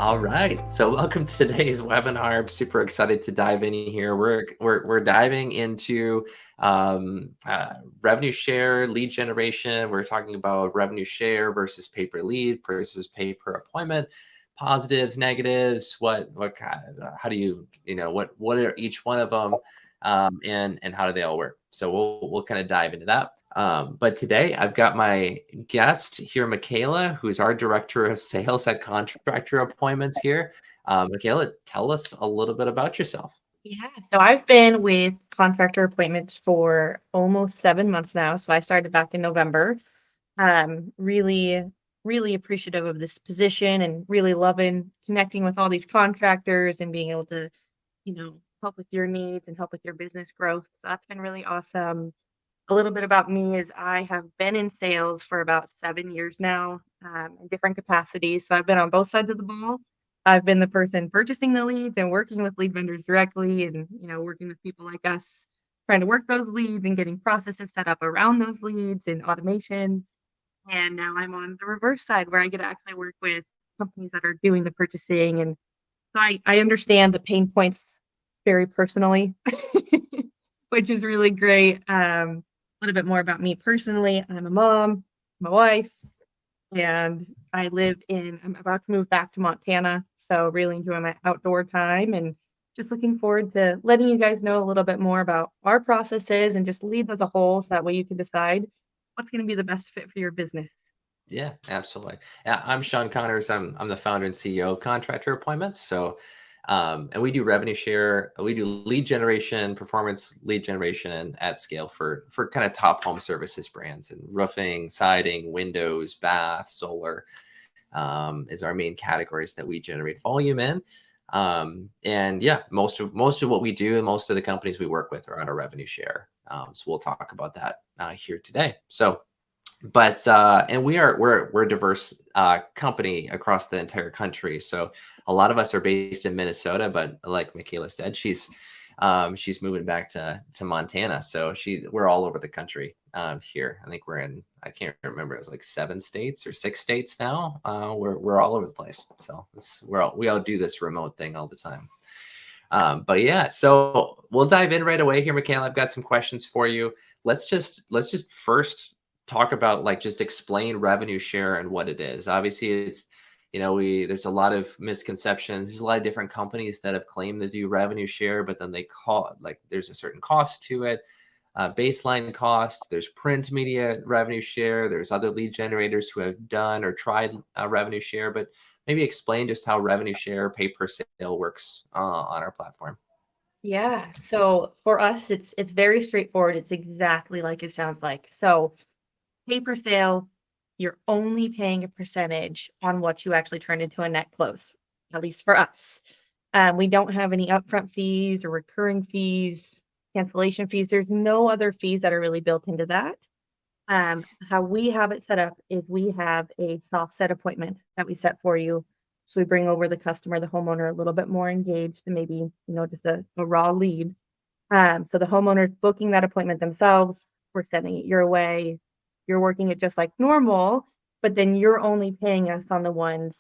All right. So welcome to today's webinar. I'm super excited to dive in here. We're diving into revenue share, lead generation. We're talking about revenue share versus pay per lead versus pay per appointment, positives, negatives. What kind of, how do what are each one of them, and how do they all work? So we'll kind of dive into that. But today I've got my guest here, Michaella, who's our director of sales at Contractor Appointments here. Michaella, tell us a little bit about yourself. Yeah, so I've been with Contractor Appointments for almost 7 months now. So I started back in November. Really, really appreciative of this position and really loving connecting with all these contractors and being able to, help with your needs and help with your business growth. So that's been really awesome. A little bit about me is I have been in sales for about 7 years now, in different capacities. So I've been on both sides of the ball. I've been the person purchasing the leads and working with lead vendors directly and, working with people like us, trying to work those leads and getting processes set up around those leads and automations. And now I'm on the reverse side where I get to actually work with companies that are doing the purchasing. And so I understand the pain points very personally, which is really great. A little bit more about me personally. I'm a mom, I'm a wife, and I'm about to move back to Montana. So really enjoy my outdoor time and just looking forward to letting you guys know a little bit more about our processes and just leads as a whole. So that way you can decide what's going to be the best fit for your business. Yeah, absolutely. Yeah, I'm Sean Conners. I'm the founder and CEO of Contractor Appointments. So, and we do revenue share. We do lead generation, performance lead generation at scale for kind of top home services brands and roofing, siding, windows, bath, solar, is our main categories that we generate volume in. And yeah, most of what we do and most of the companies we work with are on a revenue share. So we'll talk about that here today. So. But and we're a diverse company across the entire country. So a lot of us are based in Minnesota, but like Michaella said, she's moving back to Montana. So we're all over the country here. I think I can't remember, it was like 7 states or 6 states now. We're all over the place. So we all do this remote thing all the time. But yeah, so we'll dive in right away here, Michaela. I've got some questions for you. Let's just first talk about, like, just explain revenue share and what it is. Obviously, it's there's a lot of misconceptions. There's a lot of different companies that have claimed to do revenue share, but then they call, like, there's a certain cost to it, baseline cost. There's print media revenue share. There's other lead generators who have done or tried revenue share, but maybe explain just how revenue share pay per sale works on our platform. Yeah. So for us, it's very straightforward. It's exactly like it sounds like. So pay per sale, you're only paying a percentage on what you actually turn into a net close, at least for us. We don't have any upfront fees or recurring fees, cancellation fees. There's no other fees that are really built into that. How we have it set up is we have a soft set appointment that we set for you. So we bring over the customer, the homeowner, a little bit more engaged than maybe, just a raw lead. So the homeowner's booking that appointment themselves. We're sending it your way. You're working it just like normal, but then you're only paying us on the ones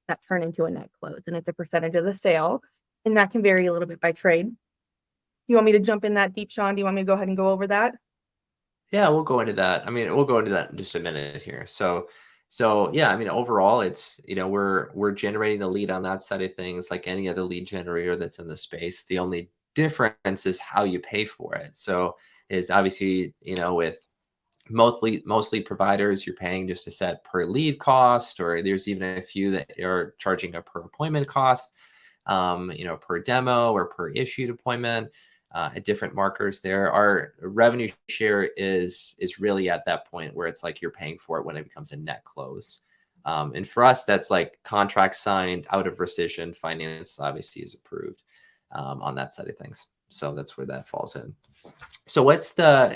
that turn into a net close, and it's a percentage of the sale. And that can vary a little bit by trade. You want me to jump in that deep, Sean? Do you want me to go ahead and go over that? Yeah, we'll go into that. I mean, we'll go into that in just a minute here. So yeah, I mean, overall, it's, we're generating the lead on that side of things like any other lead generator that's in the space. The only difference is how you pay for it. So is obviously, with most lead providers, you're paying just a set per lead cost, or there's even a few that are charging a per appointment cost, per demo or per issued appointment. At different markers there. Our revenue share is really at that point where it's like you're paying for it when it becomes a net close. And for us, that's like contract signed, out of rescission, finance obviously is approved on that side of things. So that's where that falls in. So what's the,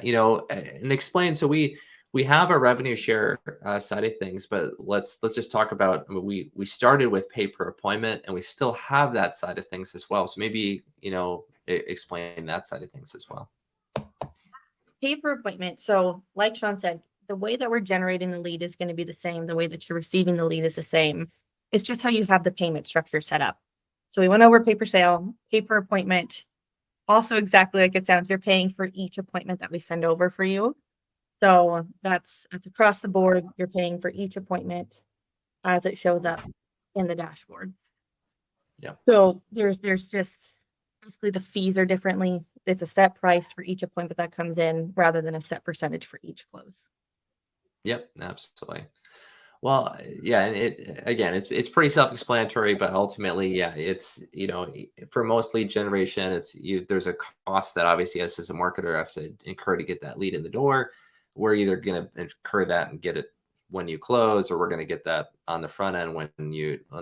and explain, so we have a revenue share side of things, but let's just talk about, I mean, we started with pay per appointment and we still have that side of things as well. So maybe, explain that side of things as well. Pay per appointment. So, like Sean said, the way that we're generating the lead is going to be the same. The way that you're receiving the lead is the same. It's just how you have the payment structure set up. So we went over pay-per-sale, pay-per-appointment, also exactly like it sounds, you're paying for each appointment that we send over for you. So that's across the board, you're paying for each appointment as it shows up in the dashboard. Yeah. So there's just basically the fees are differently. It's a set price for each appointment that comes in rather than a set percentage for each close. Yep, absolutely. Well, yeah, and it's pretty self-explanatory, but ultimately, yeah, it's for most lead generation, there's a cost that obviously us as a marketer have to incur to get that lead in the door. We're either going to incur that and get it when you close, or we're going to get that on the front end when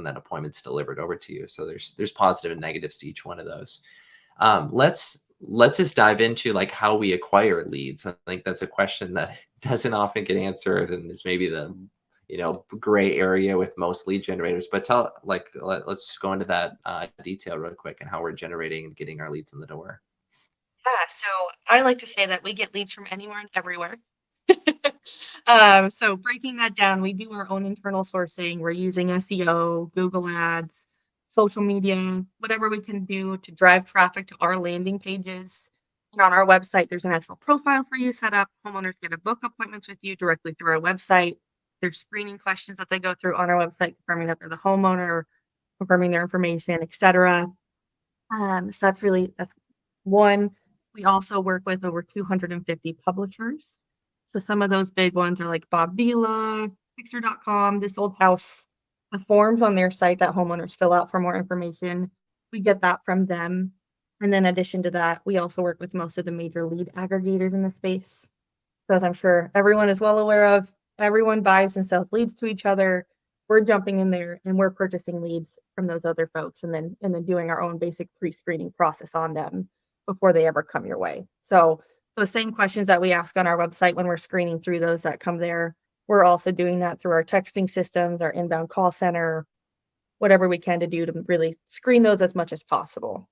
that appointment's delivered over to you. So there's positive and negatives to each one of those. Let's just dive into like how we acquire leads. I think that's a question that doesn't often get answered and is maybe the gray area with most lead generators. But let's just go into that detail real quick and how we're generating and getting our leads in the door. Yeah, so I like to say that we get leads from anywhere and everywhere. So breaking that down, we do our own internal sourcing. We're using SEO, Google Ads, social media, whatever we can do to drive traffic to our landing pages. And on our website, there's an actual profile for you set up. Homeowners get to book appointments with you directly through our website. There's screening questions that they go through on our website, confirming that they're the homeowner, confirming their information, etc. So that's one. We also work with over 250 publishers. So some of those big ones are like Bob Vila, Fixer.com, This Old House, the forms on their site that homeowners fill out for more information. We get that from them. And then in addition to that, we also work with most of the major lead aggregators in the space. So as I'm sure everyone is well aware of, everyone buys and sells leads to each other. We're jumping in there and we're purchasing leads from those other folks and then doing our own basic pre-screening process on them before they ever come your way. So those same questions that we ask on our website when we're screening through those that come there, we're also doing that through our texting systems, our inbound call center, whatever we can to do to really screen those as much as possible.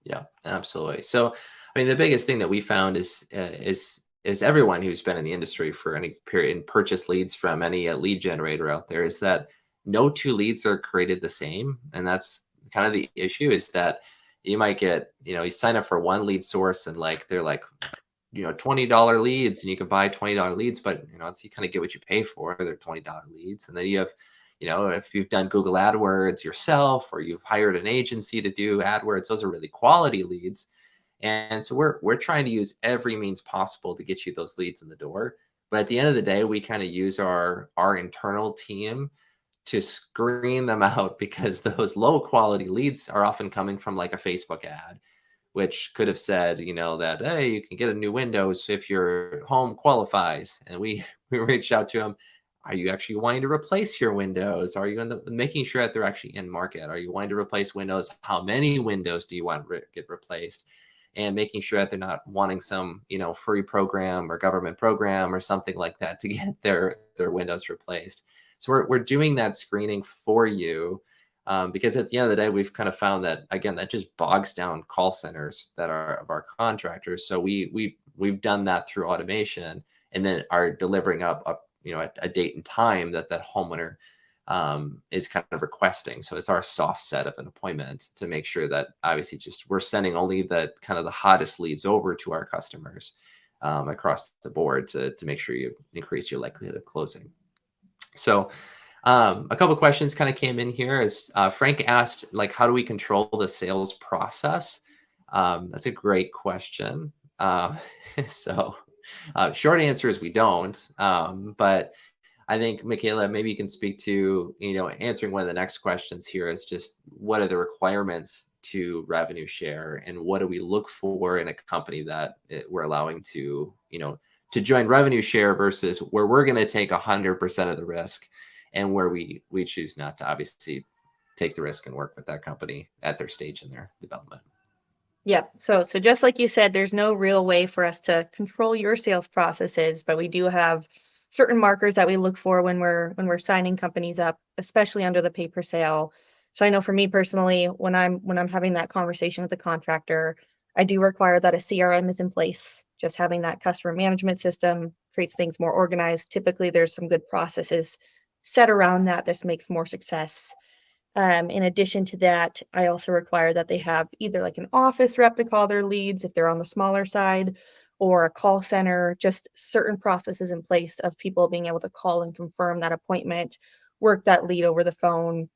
Yeah, absolutely. So, I mean, the biggest thing that we found is everyone who's been in the industry for any period and purchased leads from any lead generator out there is that no two leads are created the same, and that's kind of the issue. Is that you might get you sign up for one lead source and they're like $20 leads, and you can buy $20 leads, but it's you kind of get what you pay for. They're $20 leads, and then you have if you've done Google AdWords yourself or you've hired an agency to do AdWords, those are really quality leads. And so we're trying to use every means possible to get you those leads in the door. But at the end of the day, we kind of use our internal team to screen them out, because those low quality leads are often coming from like a Facebook ad, which could have said, that, hey, you can get a new Windows if your home qualifies. And we reached out to them. Are you actually wanting to replace your Windows? Are you making sure that they're actually in market? Are you wanting to replace Windows? How many Windows do you want to get replaced? And making sure that they're not wanting some, free program or government program or something like that to get their Windows replaced. So we're doing that screening for you, because at the end of the day, we've kind of found that, again, that just bogs down call centers that are of our contractors. So we've done that through automation, and then are delivering up a date and time that homeowner is kind of requesting. So it's our soft set of an appointment to make sure that obviously we're sending only the kind of the hottest leads over to our customers across the board to make sure you increase your likelihood of closing. So a couple of questions kind of came in here. As Frank asked, how do we control the sales process? That's a great question. Short answer is we don't. But I think, Michaella, maybe you can speak to, answering one of the next questions here is just what are the requirements to revenue share, and what do we look for in a company that we're allowing to join revenue share versus where we're going to take 100% of the risk, and where we choose not to obviously take the risk and work with that company at their stage in their development. Yep. So just like you said, there's no real way for us to control your sales processes, but we do have certain markers that we look for when we're signing companies up, especially under the pay-per-sale. So I know for me personally, when I'm having that conversation with the contractor, I do require that a CRM is in place. Just having that customer management system creates things more organized. Typically, there's some good processes set around that, this makes more success. In addition to that, I also require that they have either like an office rep to call their leads if they're on the smaller side, or a call center, just certain processes in place of people being able to call and confirm that appointment, work that lead over the phone,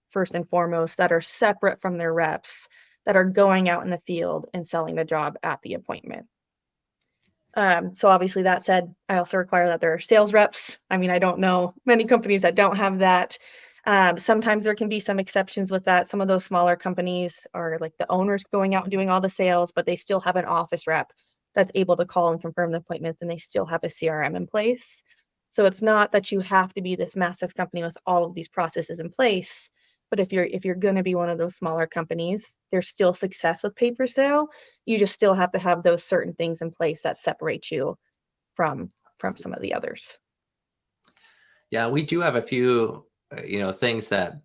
first and foremost, that are separate from their reps, that are going out in the field and selling the job at the appointment. So obviously that said, I also require that there are sales reps. I mean, I don't know many companies that don't have that. Sometimes there can be some exceptions with that. Some of those smaller companies are like the owners going out and doing all the sales, but they still have an office rep that's able to call and confirm the appointments, and they still have a CRM in place. So it's not that you have to be this massive company with all of these processes in place. But if you're going to be one of those smaller companies, there's still success with pay per sale. You just still have to have those certain things in place that separate you from some of the others. Yeah, we do have a few, things that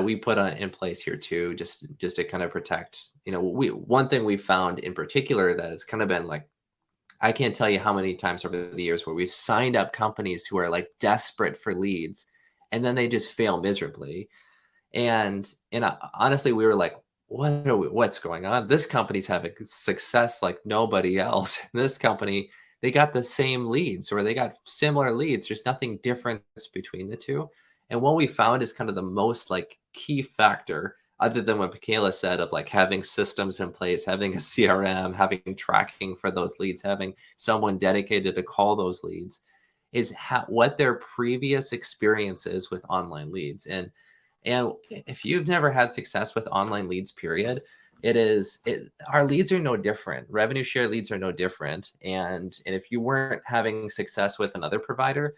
we put in place here too, just to kind of protect. One thing we found in particular that it's kind of been like, I can't tell you how many times over the years where we've signed up companies who are like desperate for leads, and then they just fail miserably. And honestly, we were like, what's going on? This company's having success like nobody else. This company, they got the same leads, or they got similar leads. There's nothing different between the two. And what we found is kind of the most like key factor, other than what Michaella said, of like having systems in place, having a CRM, having tracking for those leads, having someone dedicated to call those leads, is what their previous experience is with online leads. And if you've never had success with online leads, period, our leads are no different. Revenue share leads are no different. And if you weren't having success with another provider,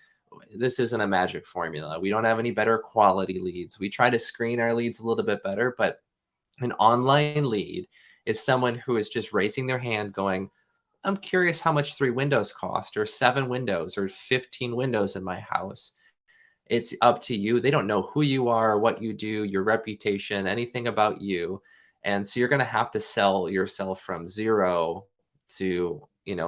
this isn't a magic formula. We don't have any better quality leads. We try to screen our leads a little bit better, but an online lead is someone who is just raising their hand going, I'm curious how much 3 windows cost, or 7 windows, or 15 windows in my house. It's up to you. They don't know who you are, what you do, your reputation, anything about you. And so you're going to have to sell yourself from zero to,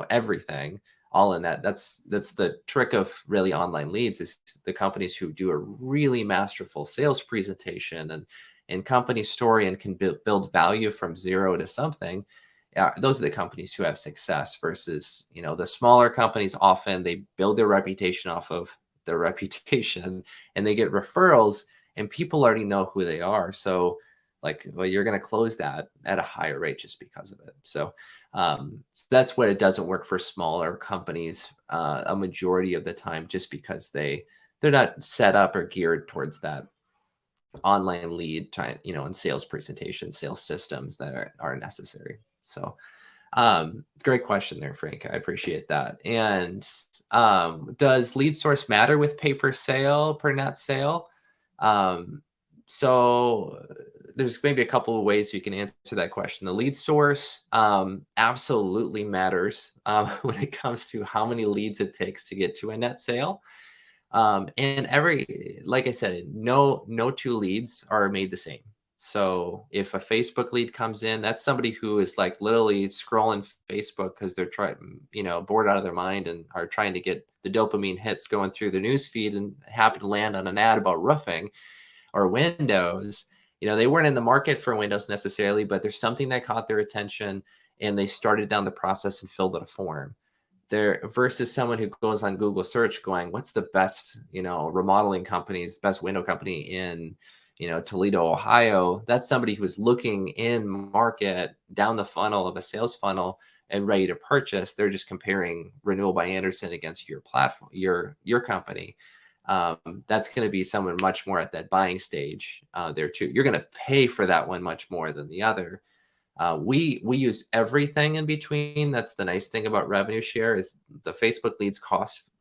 everything all in that. That's the trick of really online leads, is the companies who do a really masterful sales presentation and company story and can build value from zero to something. Those are the companies who have success versus, the smaller companies. Often they build their reputation off of their reputation, and they get referrals, and people already know who they are. So you're going to close that at a higher rate just because of it. So that's what it doesn't work for smaller companies a majority of the time, just because they're not set up or geared towards that online lead time, and sales presentation, sales systems that are necessary. So great question there, Frank. I appreciate that. And does lead source matter with pay per sale, per net sale? So there's maybe a couple of ways you can answer that question. The lead source absolutely matters when it comes to how many leads it takes to get to a net sale. And like I said, no 2 leads are made the same. So if a Facebook lead comes in, that's somebody who is like literally scrolling Facebook because they're bored out of their mind and are trying to get the dopamine hits going through the news feed and happen to land on an ad about roofing or windows. They weren't in the market for windows necessarily, but there's something that caught their attention and they started down the process and filled out a form. There versus someone who goes on Google search going, what's the best, remodeling companies, best window company in, Toledo, Ohio. That's somebody who is looking in market down the funnel of a sales funnel and ready to purchase. They're just comparing Renewal by Andersen against your platform, your company. That's going to be someone much more at that buying stage there too. You're going to pay for that one much more than the other. We use everything in between. That's the nice thing about revenue share, is the Facebook leads cost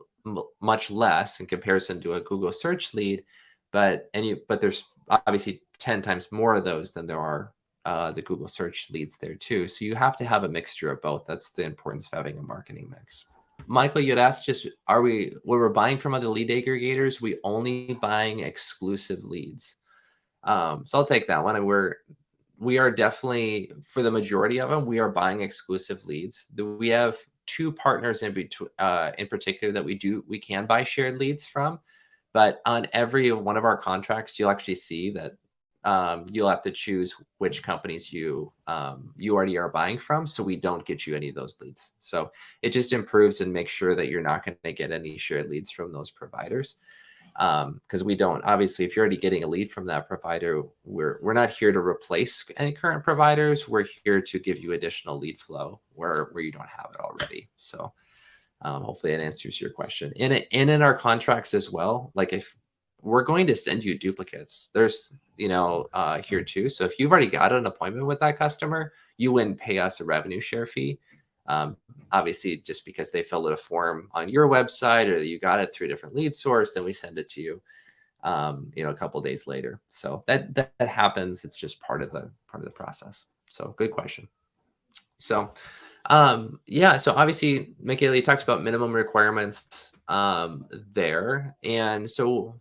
much less in comparison to a Google search lead, but there's obviously 10 times more of those than there are the Google search leads there too. So you have to have a mixture of both. That's the importance of having a marketing mix. Michael, you'd asked just, when we're buying from other lead aggregators, we only buying exclusive leads? So I'll take that one. And we are definitely, for the majority of them, we are buying exclusive leads. We have 2 partners in particular that we can buy shared leads from. But on every one of our contracts, you'll actually see that you'll have to choose which companies you already are buying from, so we don't get you any of those leads. So it just improves and makes sure that you're not going to get any shared leads from those providers. Because we don't, obviously, if you're already getting a lead from that provider, we're not here to replace any current providers. We're here to give you additional lead flow where you don't have it already. So hopefully it answers your question. In our contracts as well, like if we're going to send you duplicates, there's here too. So if you've already got an appointment with that customer, you wouldn't pay us a revenue share fee. Obviously, just because they filled out a form on your website or you got it through a different lead source, then we send it to you, a couple of days later. So that happens. It's just part of the process. So good question. So so obviously, Michaella, you talked about minimum requirements there. And so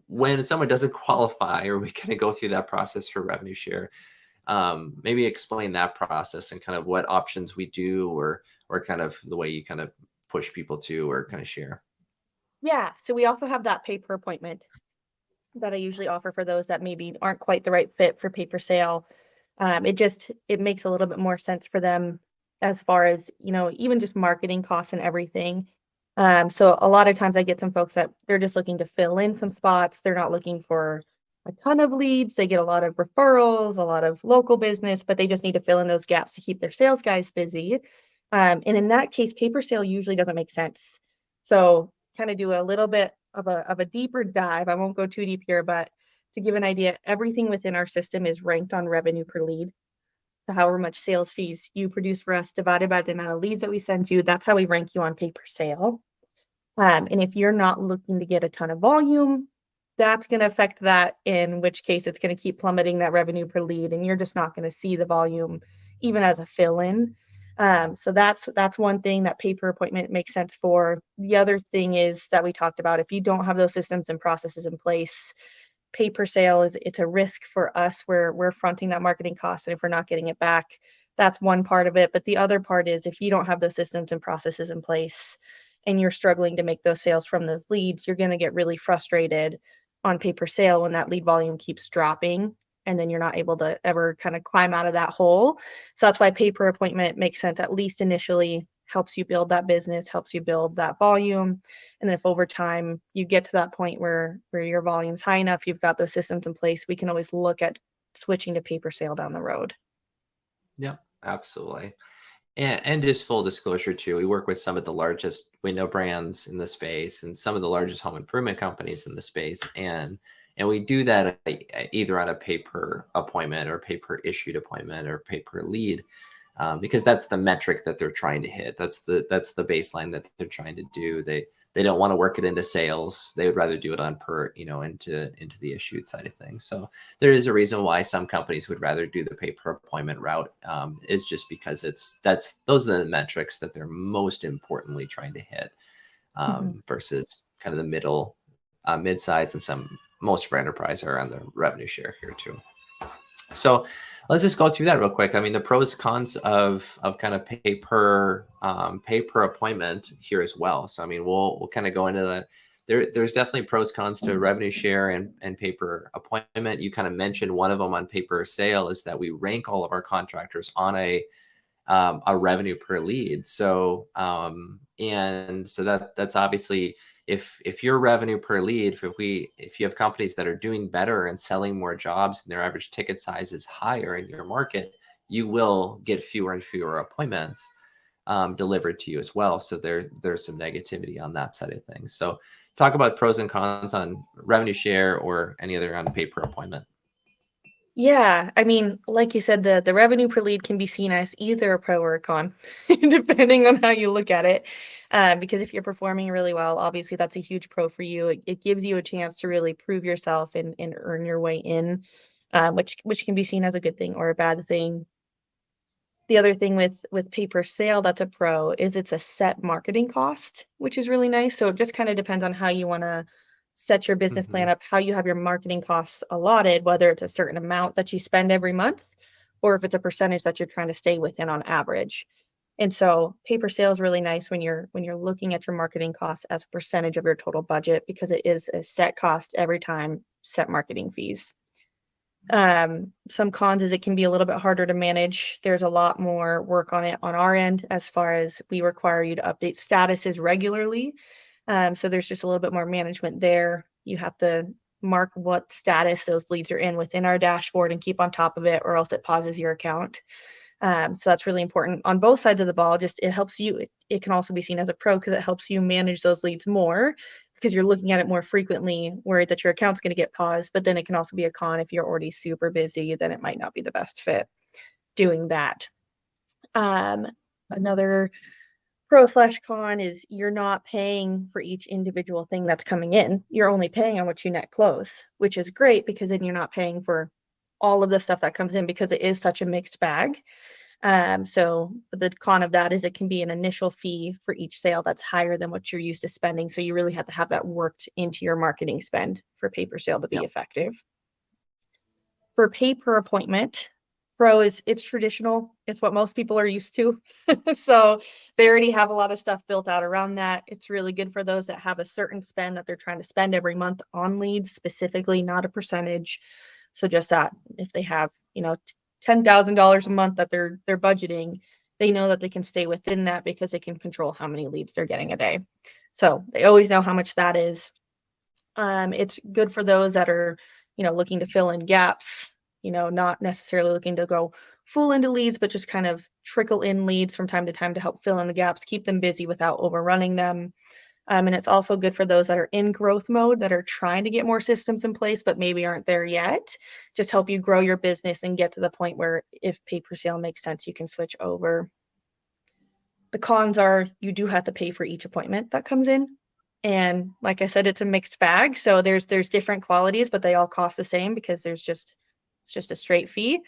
when someone doesn't qualify, or we kind of go through that process for revenue share, maybe explain that process and kind of what options we do, or kind of the way you kind of push people to, or kind of share. Yeah. So we also have that pay-per-appointment that I usually offer for those that maybe aren't quite the right fit for pay-per-sale. It makes a little bit more sense for them as far as, even just marketing costs and everything. So a lot of times I get some folks that they're just looking to fill in some spots. They're not looking for a ton of leads. They get a lot of referrals, a lot of local business, but they just need to fill in those gaps to keep their sales guys busy. And in that case, pay-per-sale usually doesn't make sense. So kind of do a little bit of a deeper dive. I won't go too deep here, but to give an idea, everything within our system is ranked on revenue per lead. So however much sales fees you produce for us divided by the amount of leads that we send you, that's how we rank you on pay-per-sale. And if you're not looking to get a ton of volume, that's going to affect that, in which case it's going to keep plummeting that revenue per lead, and you're just not going to see the volume even as a fill-in. So that's one thing that pay-per-appointment makes sense for. The other thing is that we talked about, if you don't have those systems and processes in place, pay-per-sale it's a risk for us where we're fronting that marketing cost, and if we're not getting it back, that's one part of it. But the other part is, if you don't have those systems and processes in place and you're struggling to make those sales from those leads, you're going to get really frustrated on pay-per-sale when that lead volume keeps dropping, and then you're not able to ever kind of climb out of that hole. So that's why pay-per-appointment makes sense, at least initially. Helps you build that business, helps you build that volume. And then if over time you get to that point where your volume's high enough, you've got those systems in place, we can always look at switching to pay-per-sale down the road. Yeah, absolutely. And just full disclosure too, we work with some of the largest window brands in the space and some of the largest home improvement companies in the space. And we do that either on a pay-per-appointment or pay-per-issued appointment or pay-per-lead, because that's the metric that they're trying to hit. That's the baseline that they're trying to do. They don't want to work it into sales. They would rather do it on into the issued side of things. So there is a reason why some companies would rather do the pay-per-appointment route, is just because those are the metrics that they're most importantly trying to hit, versus kind of the middle, mid-sides, and most of our enterprise are on the revenue share here too. So let's just go through that real quick. I mean, the pros cons of kind of pay-per-appointment here as well. So I mean, we'll kind of go into that. There's definitely pros cons to revenue share and pay-per-appointment. You kind of mentioned one of them on pay-per-sale is that we rank all of our contractors on a revenue per lead. So and so that's obviously, if your revenue per lead, if you have companies that are doing better and selling more jobs and their average ticket size is higher in your market, you will get fewer and fewer appointments delivered to you as well. So there's some negativity on that side of things. So talk about pros and cons on revenue share or any other on pay-per-appointment. Yeah, I mean, like you said, the revenue per lead can be seen as either a pro or a con, depending on how you look at it. Because if you're performing really well, obviously that's a huge pro for you. It gives you a chance to really prove yourself and earn your way in, which can be seen as a good thing or a bad thing. The other thing with pay-per-sale that's a pro is it's a set marketing cost, which is really nice. So it just kind of depends on how you want to set your business plan up, how you have your marketing costs allotted, whether it's a certain amount that you spend every month or if it's a percentage that you're trying to stay within on average. And so paper sale is really nice when you're looking at your marketing costs as a percentage of your total budget, because it is a set cost every time, set marketing fees. Some cons is it can be a little bit harder to manage. There's a lot more work on it on our end, as far as we require you to update statuses regularly. So there's just a little bit more management there. You have to mark what status those leads are in within our dashboard and keep on top of it, or else it pauses your account. So that's really important on both sides of the ball. Just it helps you. It can also be seen as a pro because it helps you manage those leads more, because you're looking at it more frequently, worried that your account's going to get paused. But then it can also be a con if you're already super busy, then it might not be the best fit doing that. Another pro/con is you're not paying for each individual thing that's coming in. You're only paying on what you net close, which is great, because then you're not paying for all of the stuff that comes in, because it is such a mixed bag. So the con of that is it can be an initial fee for each sale that's higher than what you're used to spending. So you really have to have that worked into your marketing spend for paper sale to be effective. For pay-per-appointment, pro is it's traditional. It's what most people are used to. So they already have a lot of stuff built out around that. It's really good for those that have a certain spend that they're trying to spend every month on leads specifically, not a percentage. So just that if they have, $10,000 a month that they're budgeting, they know that they can stay within that because they can control how many leads they're getting a day. So they always know how much that is. It's good for those that are, looking to fill in gaps, not necessarily looking to go full into leads, but just kind of trickle in leads from time to time to help fill in the gaps, keep them busy without overrunning them. And it's also good for those that are in growth mode, that are trying to get more systems in place, but maybe aren't there yet. Just help you grow your business and get to the point where if paper sale makes sense, you can switch over. The cons are you do have to pay for each appointment that comes in. And like I said, it's a mixed bag. So there's different qualities, but they all cost the same because it's just a straight fee.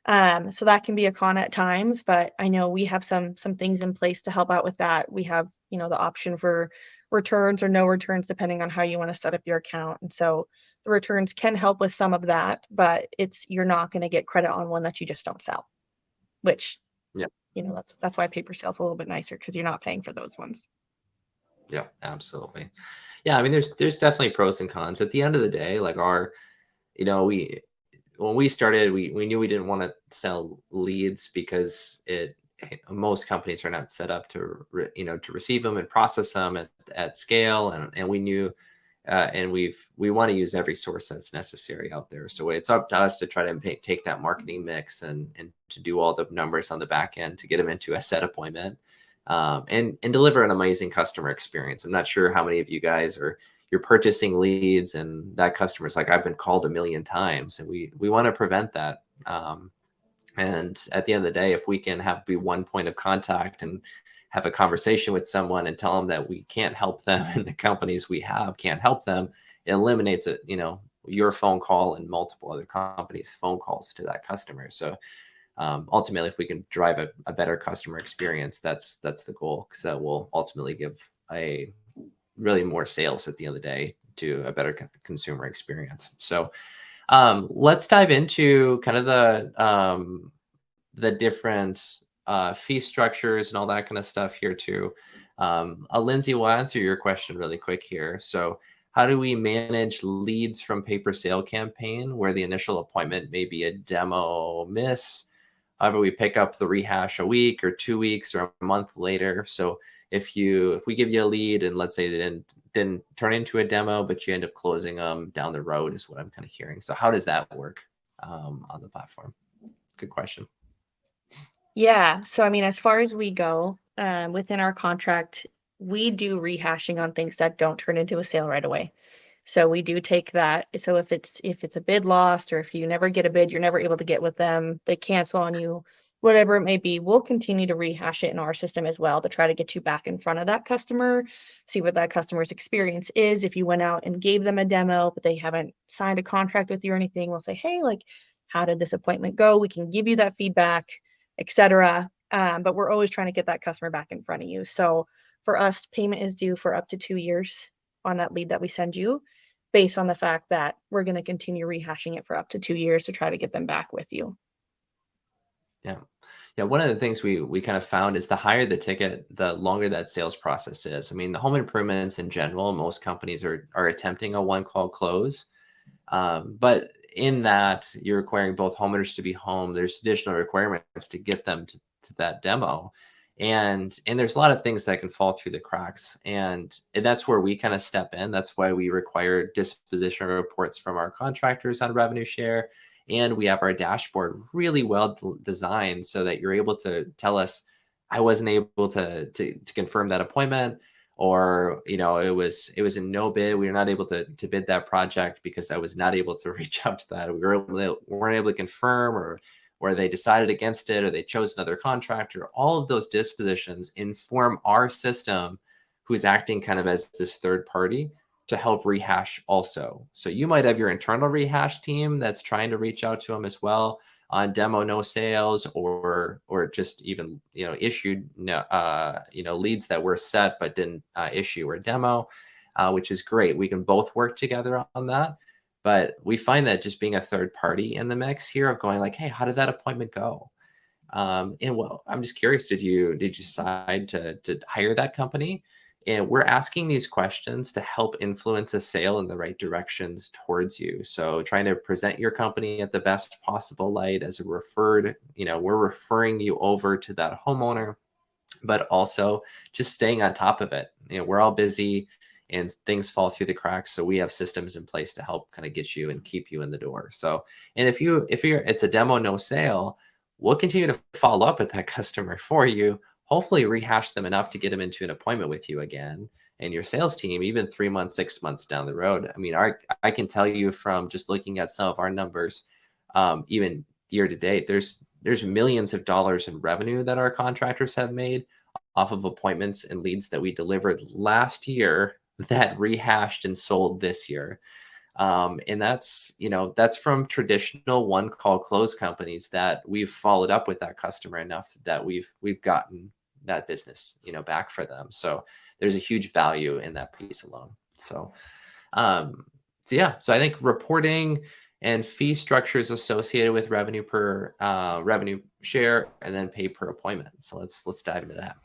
So that can be a con at times, but I know we have some things in place to help out with that. We have, the option for returns or no returns, depending on how you want to set up your account. And so the returns can help with some of that, but you're not going to get credit on one that you just don't sell, which, that's why paper sale is a little bit nicer, because you're not paying for those ones. Yeah, absolutely. Yeah, I mean, there's definitely pros and cons. At the end of the day, like when we started, we knew we didn't want to sell leads because most companies are not set up to receive them and process them at scale, and we knew and we want to use every source that's necessary out there. So it's up to us to try to take that marketing mix and to do all the numbers on the back end to get them into a set appointment. And deliver an amazing customer experience. I'm not sure how many of you guys you're purchasing leads and that customer's like, I've been called 1 million times, and we want to prevent that. And at the end of the day, if we can be one point of contact and have a conversation with someone and tell them that we can't help them and the companies we have can't help them, it eliminates your phone call and multiple other companies' phone calls to that customer. So ultimately, if we can drive a better customer experience, that's the goal, because that will ultimately give a really more sales at the end of the day to a better consumer experience. So let's dive into kind of the different fee structures and all that kind of stuff here too. Lindsay, will answer your question really quick here. So how do we manage leads from paper sale campaign where the initial appointment may be a demo miss? However, we pick up the rehash a week or 2 weeks or a month later. So if we give you a lead and let's say they didn't turn into a demo, but you end up closing them down the road, is what I'm kind of hearing. So how does that work on the platform? Good question. Yeah. So, I mean, as far as we go, within our contract, we do rehashing on things that don't turn into a sale right away. So we do take that. So if it's a bid lost, or if you never get a bid, you're never able to get with them, they cancel on you, whatever it may be, we'll continue to rehash it in our system as well to try to get you back in front of that customer, see what that customer's experience is. If you went out and gave them a demo, but they haven't signed a contract with you or anything, we'll say, hey, like, how did this appointment go? We can give you that feedback, etc. But we're always trying to get that customer back in front of you. So for us, payment is due for up to 2 years on that lead that we send you, based on the fact that we're going to continue rehashing it for up to 2 years to try to get them back with you. Yeah. Yeah, one of the things we kind of found is the higher the ticket, the longer that sales process is. I mean, the home improvements in general, most companies are attempting a one call close. But in that, you're requiring both homeowners to be home. There's additional requirements to get them to that demo. And there's a lot of things that can fall through the cracks. And that's where we kind of step in. That's why we require disposition reports from our contractors on revenue share. And we have our dashboard really well designed so that you're able to tell us, I wasn't able to confirm that appointment, or it was a no bid. We were not able to bid that project because I was not able to reach out to that. Weren't able to confirm, or they decided against it, or they chose another contractor. All of those dispositions inform our system, who's acting kind of as this third party to help rehash also. So you might have your internal rehash team that's trying to reach out to them as well on demo no sales, or just even issued leads that were set but didn't issue or demo, which is great. We can both work together on that. But we find that just being a third party in the mix here, of going like, hey, how did that appointment go? And well, I'm just curious, did you decide to hire that company? And we're asking these questions to help influence a sale in the right directions towards you. So trying to present your company at the best possible light as a referred, we're referring you over to that homeowner, but also just staying on top of it. We're all busy and things fall through the cracks. So we have systems in place to help kind of get you and keep you in the door. So, and if it's a demo, no sale, we'll continue to follow up with that customer for you, hopefully rehash them enough to get them into an appointment with you again. And your sales team, even 3 months, 6 months down the road. I mean, I can tell you from just looking at some of our numbers, even year to date, there's millions of dollars in revenue that our contractors have made off of appointments and leads that we delivered last year that rehashed and sold this year. And that's from traditional one call close companies that we've followed up with that customer enough that we've gotten that business, back for them. So there's a huge value in that piece alone. So yeah, so I think reporting and fee structures associated with revenue share, and then pay per appointment. So let's dive into that.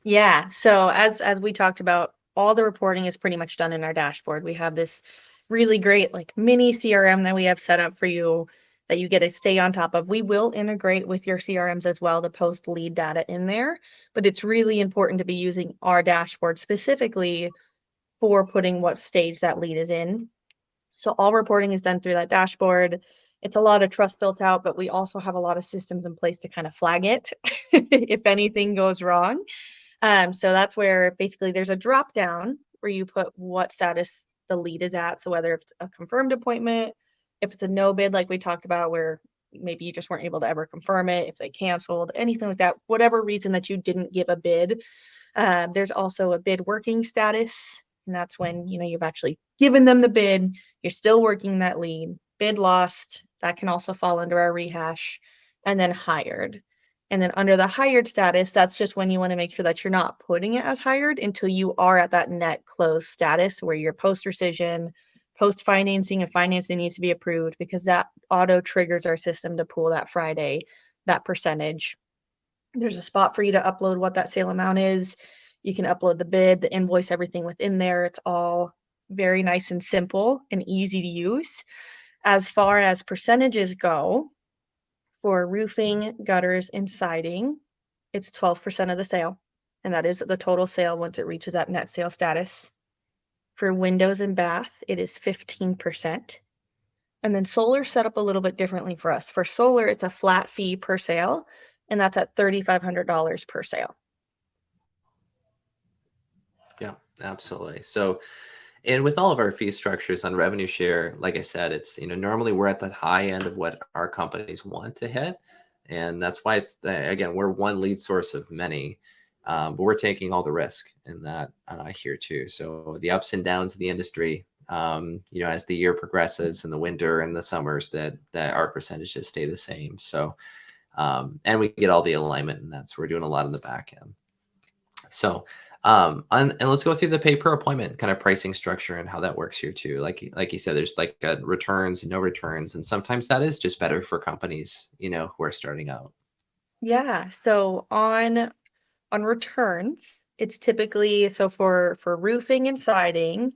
Yeah. So as we talked about, all the reporting is pretty much done in our dashboard. We have this really great like mini CRM that we have set up for you that you get to stay on top of. We will integrate with your CRMs as well to post lead data in there, but it's really important to be using our dashboard specifically for putting what stage that lead is in. So all reporting is done through that dashboard. It's a lot of trust built out, but we also have a lot of systems in place to kind of flag it if anything goes wrong. So that's where basically there's a drop down where you put what status the lead is at. So whether it's a confirmed appointment, if it's a no bid, like we talked about, where maybe you just weren't able to ever confirm it, if they canceled, anything like that, whatever reason that you didn't give a bid. There's also a bid working status. And that's when, you've actually given them the bid, you're still working that lead. Bid lost, that can also fall under our rehash. And then hired. And then under the hired status, that's just when you want to make sure that you're not putting it as hired until you are at that net close status where your post rescission, post financing, and financing needs to be approved, because that auto triggers our system to pull that Friday, that percentage. There's a spot for you to upload what that sale amount is. You can upload the bid, the invoice, everything within there. It's all very nice and simple and easy to use. As far as percentages go, for roofing, gutters, and siding, it's 12% of the sale, and that is the total sale once it reaches that net sale status. For windows and bath, it is 15%. And then solar set up a little bit differently for us. For solar, it's a flat fee per sale, and that's at $3,500 per sale. Yeah, absolutely. So, and with all of our fee structures on revenue share, like I said, it's, normally we're at the high end of what our companies want to hit. And that's why again, we're one lead source of many, but we're taking all the risk in that here too. So the ups and downs of the industry, as the year progresses, in the winter and the summers, that our percentages stay the same. So, and we get all the alignment, and that's, we're doing a lot in the back end. So, and let's go through the pay per appointment kind of pricing structure and how that works here too. Like you said, there's like returns and no returns, and sometimes that is just better for companies, who are starting out. Yeah. So on returns, it's typically, so for roofing and siding,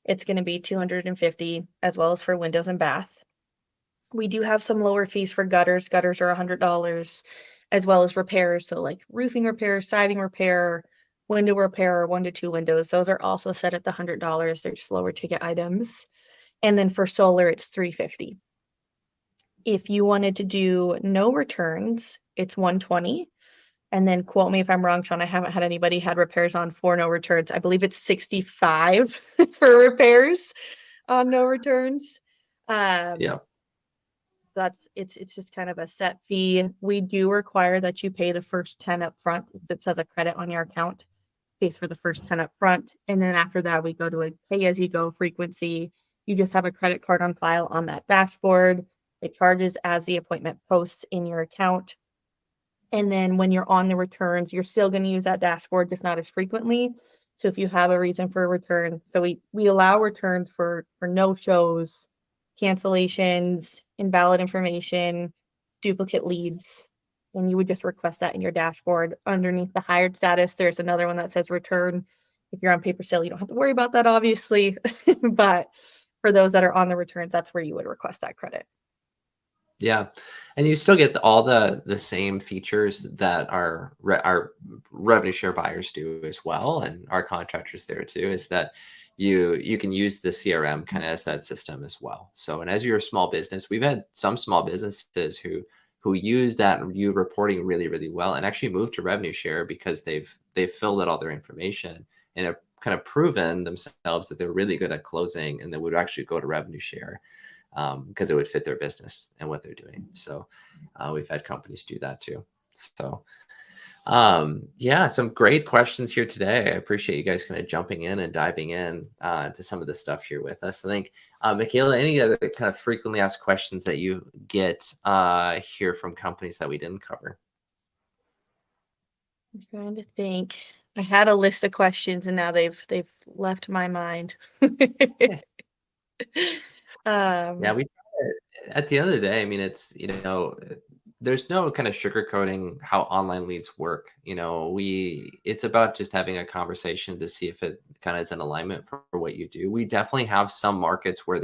it's going to be 250, as well as for windows and bath. We do have some lower fees for gutters. Gutters are $100, as well as repairs. So like roofing repair, siding repair, window repair, 1 to 2 windows. Those are also set at the $100. They're just lower ticket items. And then for solar, it's 350. If you wanted to do no returns, it's 120. And then quote me if I'm wrong, Sean, I haven't had anybody had repairs on for no returns. I believe it's 65 for repairs on no returns. Yeah. So it's just kind of a set fee. We do require that you pay the first 10 up front. It says a credit on your account pays for the first 10 up front. And then after that, we go to a pay as you go frequency. You just have a credit card on file on that dashboard. It charges as the appointment posts in your account. And then when you're on the returns, you're still going to use that dashboard, just not as frequently. So if you have a reason for a return, so we allow returns for no shows, cancellations, invalid information, duplicate leads, and you would just request that in your dashboard. Underneath the hired status, there's another one that says return. If you're on paper sale, you don't have to worry about that, obviously. But for those that are on the returns, that's where you would request that credit. Yeah, and you still get all the same features that our revenue share buyers do as well, and our contractors there too. Is that you can use the CRM kind of as that system as well. So, and as you're a small business, we've had some small businesses who use that review reporting really well, and actually moved to revenue share because they've filled out all their information and have kind of proven themselves that they're really good at closing, and they would actually go to revenue share because it would fit their business and what they're doing. So we've had companies do that too. So yeah, some great questions here today. I appreciate you guys kind of jumping in and diving in to some of the stuff here with us. I think, Michaella, any other kind of frequently asked questions that you get here from companies that we didn't cover? I'm trying to think. I had a list of questions and now they've left my mind. Yeah, Um, we at the end of the day, I mean, it's, there's no kind of sugarcoating how online leads work. It's about just having a conversation to see if it kind of is in alignment for what you do. We definitely have some markets where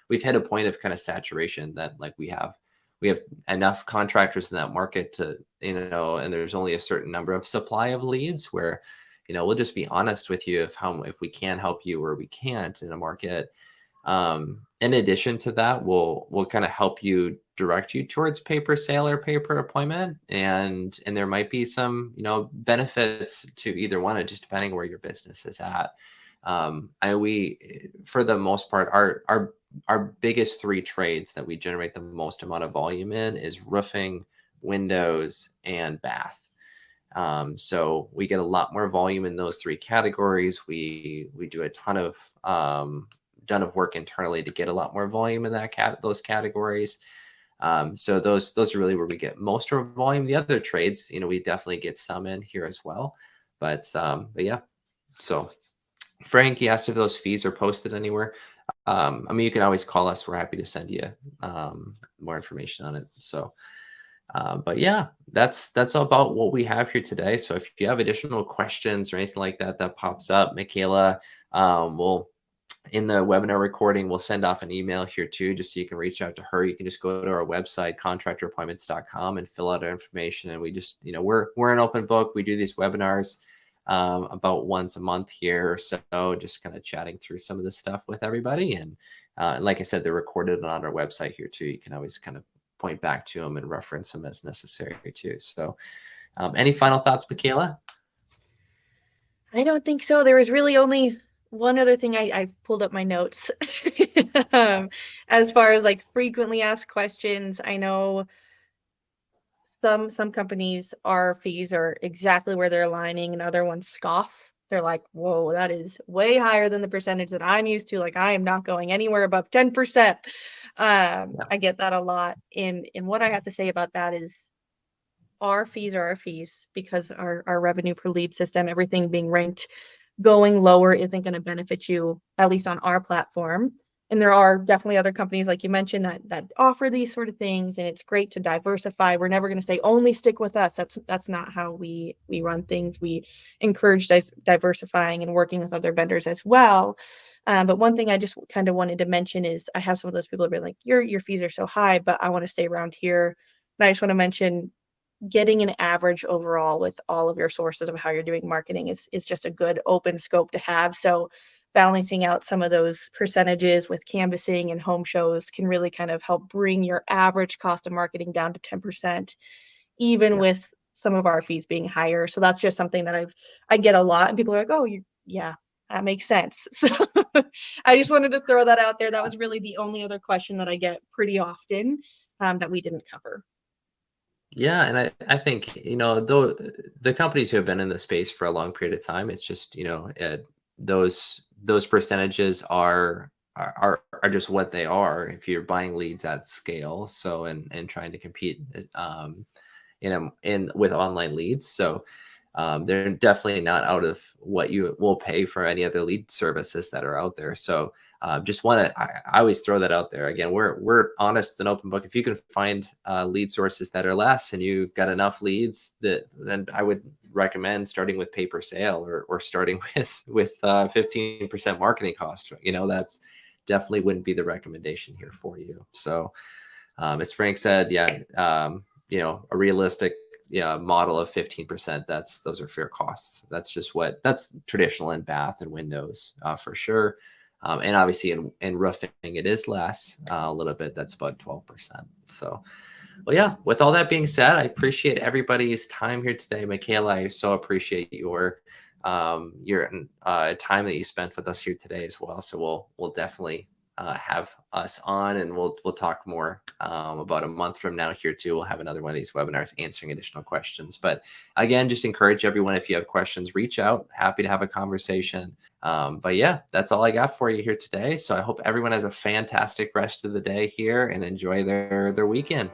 we've hit a point of kind of saturation that like we have enough contractors in that market to, and there's only a certain number of supply of leads where, we'll just be honest with you if we can help you or we can't in a market. In addition to that, we'll kind of help you direct you towards paper sale or paper appointment, and there might be some benefits to either one, just depending where your business is at. We for the most part, our biggest three trades that we generate the most amount of volume in is roofing, windows, and bath. So we get a lot more volume in those three categories. We do a ton of work internally to get a lot more volume in those categories. So those are really where we get most of our volume. The other trades, we definitely get some in here as well. But yeah. So Frank, you asked if those fees are posted anywhere. I mean, you can always call us. We're happy to send you more information on it. So. But yeah, that's all about what we have here today. So if you have additional questions or anything like that pops up, Michaella, in the webinar recording, we'll send off an email here too, just so you can reach out to her. You can just go to our website, contractorappointments.com, and fill out our information. And we just, we're an open book. We do these webinars about once a month here or so, just kind of chatting through some of this stuff with everybody. And like I said, they're recorded on our website here too. You can always kind of point back to them and reference them as necessary too. So any final thoughts, Michaella? I don't think so. There was really only one other thing. I pulled up my notes. As far as like frequently asked questions, I know some companies, our fees are exactly where they're aligning, and other ones scoff. They're like, whoa, that is way higher than the percentage that I'm used to. Like, I am not going anywhere above 10%. I get that a lot. And what I have to say about that is our fees are our fees, because our revenue per lead system, everything being ranked, going lower isn't going to benefit you, at least on our platform. And there are definitely other companies, like you mentioned, that offer these sort of things, and it's great to diversify. We're never going to say only stick with us. That's not how we run things. We encourage diversifying and working with other vendors as well. But one thing I just kind of wanted to mention is I have some of those people that are like, your fees are so high, but I want to stay around here. And I just want to mention getting an average overall with all of your sources of how you're doing marketing is just a good open scope to have. So balancing out some of those percentages with canvassing and home shows can really kind of help bring your average cost of marketing down to 10%, even Yeah. with some of our fees being higher. So that's just something that I get a lot, and people are like, oh, yeah, that makes sense. So I just wanted to throw that out there. That was really the only other question that I get pretty often, that we didn't cover. Yeah, and I think, though the companies who have been in the space for a long period of time, it's just, those percentages are just what they are if you're buying leads at scale. So and trying to compete in with online leads. So they're definitely not out of what you will pay for any other lead services that are out there. So just want to, I always throw that out there. Again, we're honest and open book. If you can find lead sources that are less and you've got enough leads, then I would recommend starting with pay per sale or starting with 15% marketing cost. That's definitely wouldn't be the recommendation here for you. So as Frank said, yeah, a realistic model of 15%, those are fair costs. That's traditional in bath and windows for sure. And obviously in roofing, it is less a little bit. That's about 12%. So, well, yeah, with all that being said, I appreciate everybody's time here today. Michaella, I so appreciate your time that you spent with us here today as well. So we'll definitely have us on, and we'll talk more about a month from now here too. We'll have another one of these webinars answering additional questions. But again, just encourage everyone, if you have questions, reach out. Happy to have a conversation. But yeah, that's all I got for you here today. So I hope everyone has a fantastic rest of the day here and enjoy their weekend.